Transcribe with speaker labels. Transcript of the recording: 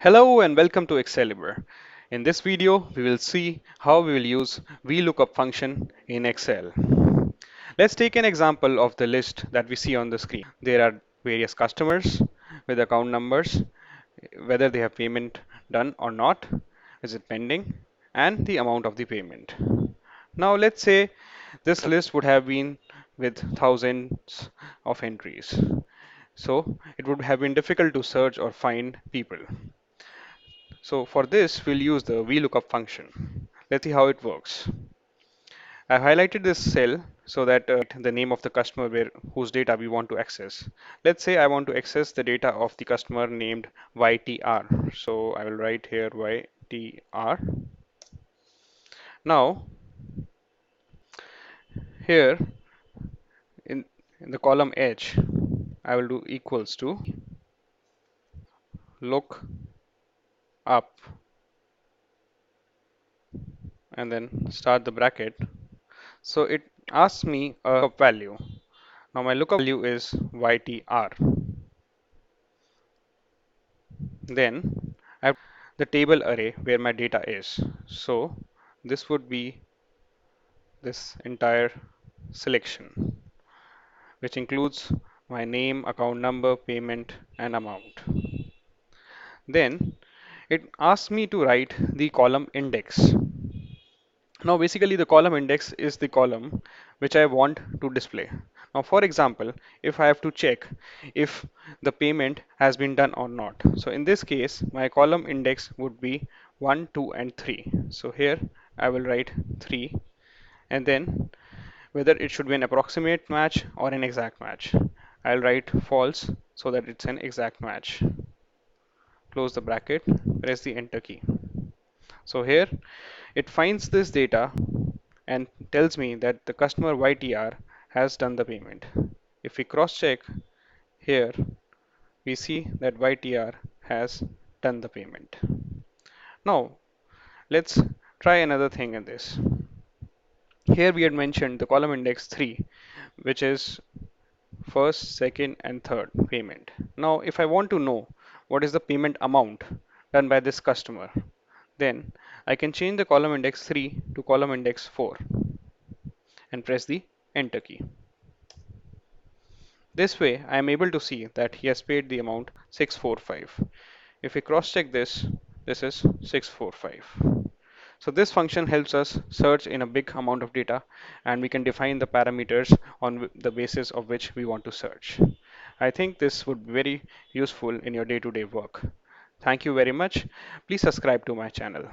Speaker 1: Hello and welcome to Excalibur. In this video, we will see how we will use Vlookup function in Excel. Let's take an example of the list that we see on the screen. There are various customers with account numbers, whether they have payment done or not, is it pending, and the amount of the payment. Now let's say this list would have been with thousands of entries. So it would have been difficult to search or find people. So for this, we'll use the VLOOKUP function. Let's see how it works. I highlighted this cell so that the name of the customer whose data we want to access. Let's say I want to access the data of the customer named YTR. So I will write here YTR. Now, here in, in the column H, I will do equals to look up and then start the bracket. So it asks me a lookup value. Now my lookup value is YTR. Then I have the table array where my data is. So this would be this entire selection, which includes my name, account number, payment, and amount. Then it asks me to write the column index. Now, basically, the column index is the column which I want to display. Now, for example, if I have to check if the payment has been done or not. So, in this case, my column index would be 1, 2, and 3. So, here I will write 3 and then whether it should be an approximate match or an exact match. I'll write false so that it's an exact match. Close the bracket, press the enter key. So, here it finds this data and tells me that the customer YTR has done the payment. If we cross check here, we see that YTR has done the payment. Now, let's try another thing in this. Here we had mentioned the column index 3, which is first, second, and third payment. Now, if I want to know what is the payment amount done by this customer, then I can change the column index 3 to column index 4 and press the enter key. This way, I am able to see that he has paid the amount 645. If we cross check this, this is 645. So this function helps us search in a big amount of data and we can define the parameters on the basis of which we want to search. I think this would be very useful in your day-to-day work. Thank you very much. Please subscribe to my channel.